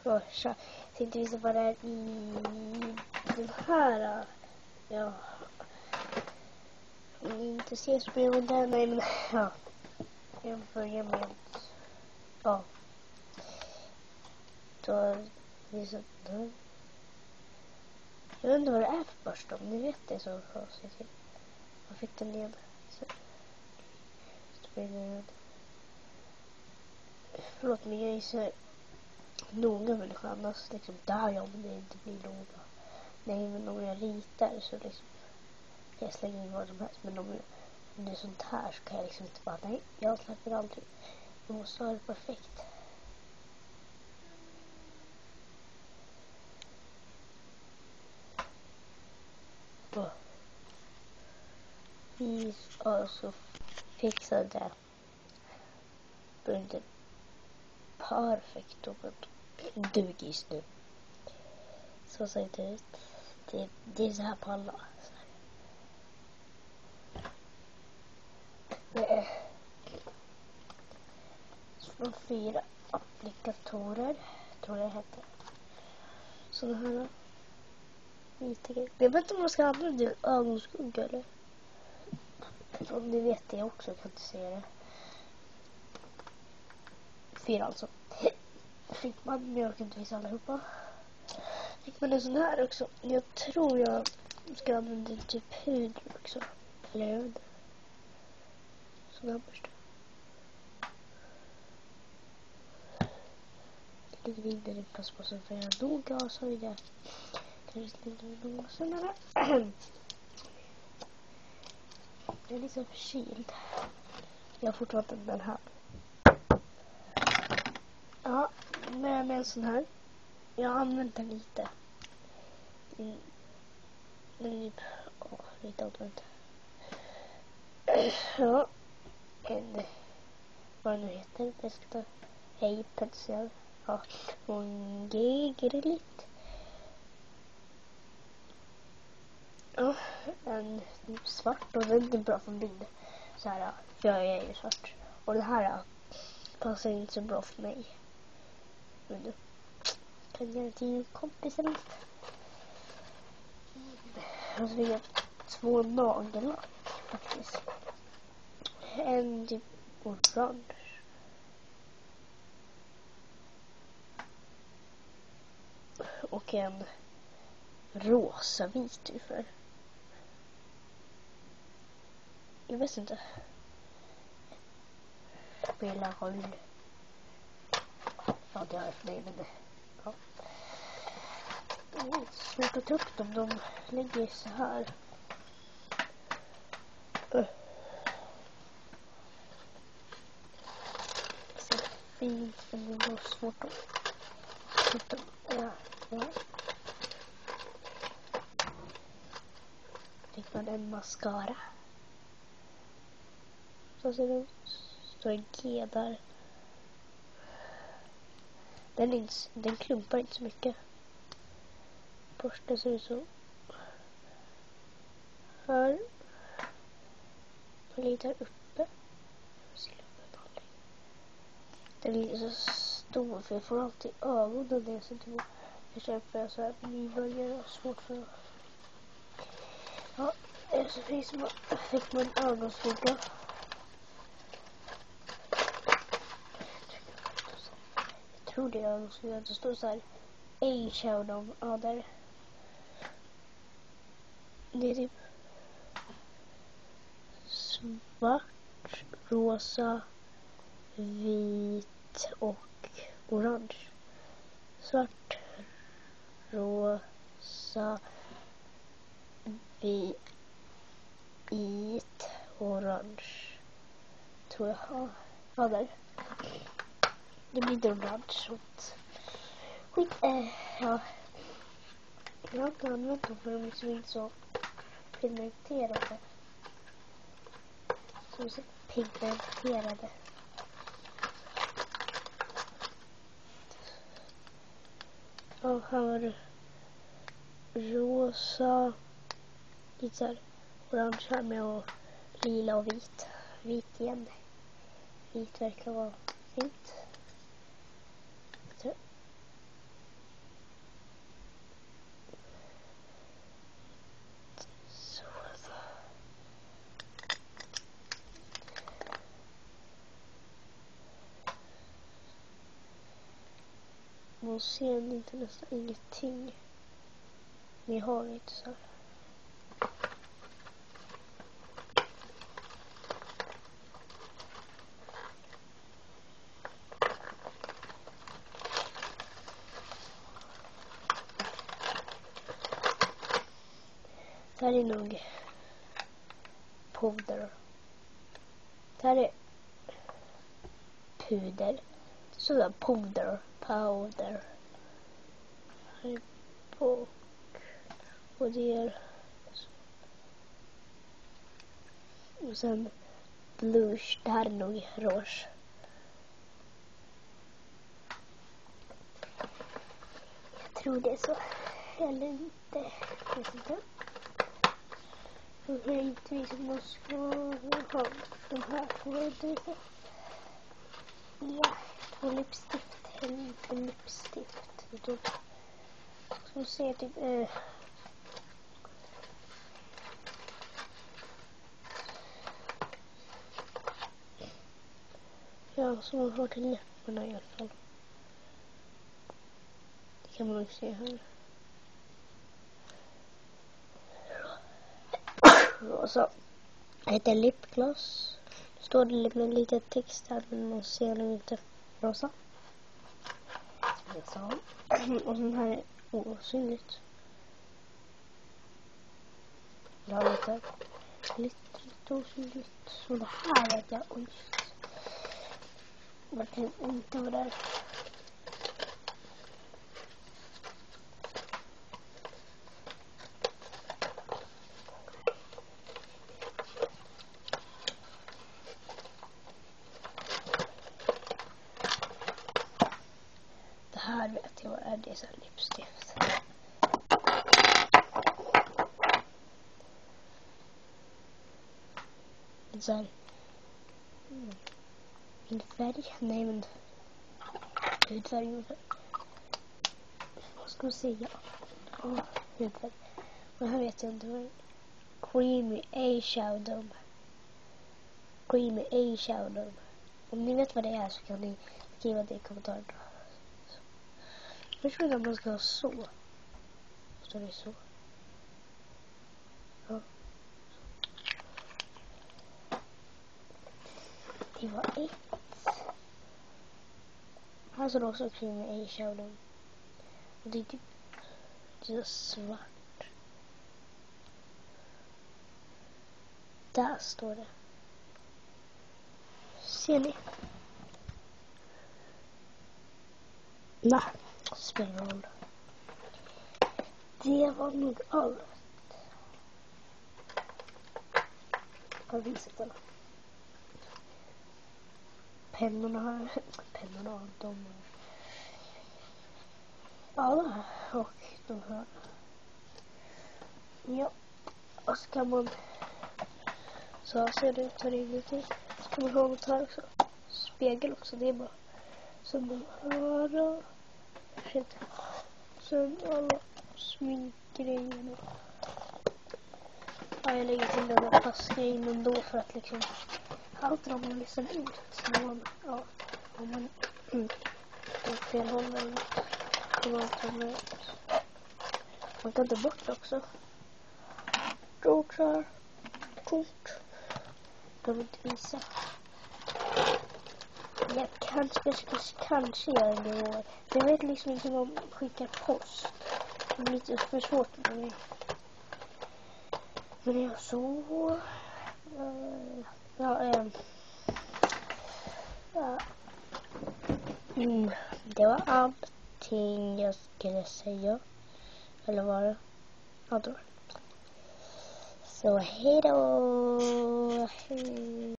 Jag tänkte visa vad det är i den här. Ja. Inte se spelet där, nej men ja. Jag börjar med ja. Då visar det. Jag vet inte vad det är för borst, om ni vet det så får jag se till. Jag fick den igen. Så. Förlåt, men jag är så noga med det, annars liksom där jag om det inte blir noga. Nej, men om jag ritar så liksom jag slänger in vad som helst, men om det är sånt här så kan jag liksom inte bara, nej, jag släpper aldrig. Jag måste ha det perfekt. Vi ska så fixa det. Det är inte perfekt och dugis nu. Så ser det ut. Det är så här på alla. Det är från 4 applikatorer, tror jag det heter. Sådana här vita grejer. Jag vet inte om man ska använda det ögonskugga eller. Om ni vet det också, jag kan inte säga det. 4 alltså. Fick man, men jag kan inte visa allihopa. Fick man en sån här också. Jag tror jag ska använda typ hud också. Eller jag vet inte. Sån här först. Ligger in i passpassen för jag är noga så är det. Kanske ligger noga sen är det. Jag är liksom förkyld. Jag har fortfarande den här. Ja, med en sån här. Jag har använt den lite. Lite använt. Ja. Vad det nu heter. Jag ska ta hej pensel. Ja, hon geggar lite. Ja, en svart och den är bra för bild. Så här, för jag är ju svart. Och det här passar inte så bra för mig. Men du kan göra till kompisen lite. Och så fick jag 2 naglar faktiskt. En typ orange. Och en rosa vit ungefär. Jag vet inte. Spela roll. Ja, det har jag för dig, men ja. Det är svårt att ta upp dem. De ligger så här. Så fint, men det var svårt att ta upp dem. Ja. Fick man en mascara. Så ser det ut. Står G där. Den klumpar inte så mycket. Borsten ser ut så. Här. Och lite här uppe. Den är lite så stor för jag får alltid ögonen när jag sätter på. Jag köper så här nybörjare och svårt för. Ja, så fick man ögonskugga. Jag tror det är ögonskugga. Det står så här eyeshadow. Ja, där. Det är typ svart, rosa, vit och orange. Svart, rosa, vit, orange. Tror jag. Ja, där. Det blir inte orange. Skit. Ja. Jag har inte använt dem för de är inte så pigmenterade. Så pigmenterade. Och här var det rosa, lite så här orange här med och lila och vit. Vit igen. Vit verkar vara fint. Man ser inte nästan ingenting. Men jag har lite så här. Det här är nog puder. Det här är puder. Sådär puder. Powder. Här är bok. Och det är... Och sen blush. Det här är nog rouge. Jag tror det är så. Eller inte. Jag vet inte. Jag kan inte visa om man ska ha de här två. Ja, och läppstift. Inte läppstift. Då ska vi se typ... Ja, så man har till läpparna i alla fall. Det kan man nog se här. Rosa. Det heter lipgloss. Det står det med lite text här, men man ser nog inte rosa. Så. Och den här är osynligt. Jag har lite osynligt. Så det här vet jag. Oj. Verkligen inte vad det är. Det här vet jag vad är. Det är så här läppstift. Så här. Min färg? Nej, men hudfärg ungefär. Vad ska man säga? Hudfärg. Och här vet jag inte vad det är. Creamy eyeshadow. Creamy eyeshadow. Om ni vet vad det är så kan ni skriva det i kommentarerna. Jag tror att man ska ha så. Så det är så. Ja. Det var ett. Här står det också creamy eyeshadow. Och det är typ så svart. Där står det. Ser ni? Nej, spelar roll. Det var nog allt. Jag har visat den. Pennorna här. Pennorna, de alla och de här. Ja. Och så kan man så ser det ut här inuti. Så kan man ha något här också. Spegel också, det är bara som de här. Shit. Sen alla sminkgrejerna. Ja, jag lägger till den där passgrejen ändå för att liksom allt ramlar liksom ut. Så man, ja, om man på fel håll eller kan man ta med ut. Man kan ta bort också. Stort så här. Kort. Kan man inte visa. Jag kanske gör en gång i år. Jag vet liksom inte hur man skickar post. Det är lite för svårt för mig. Men jag så... Det var allting jag skulle säga. Eller var det? Ja, då. Så hej då! Hej.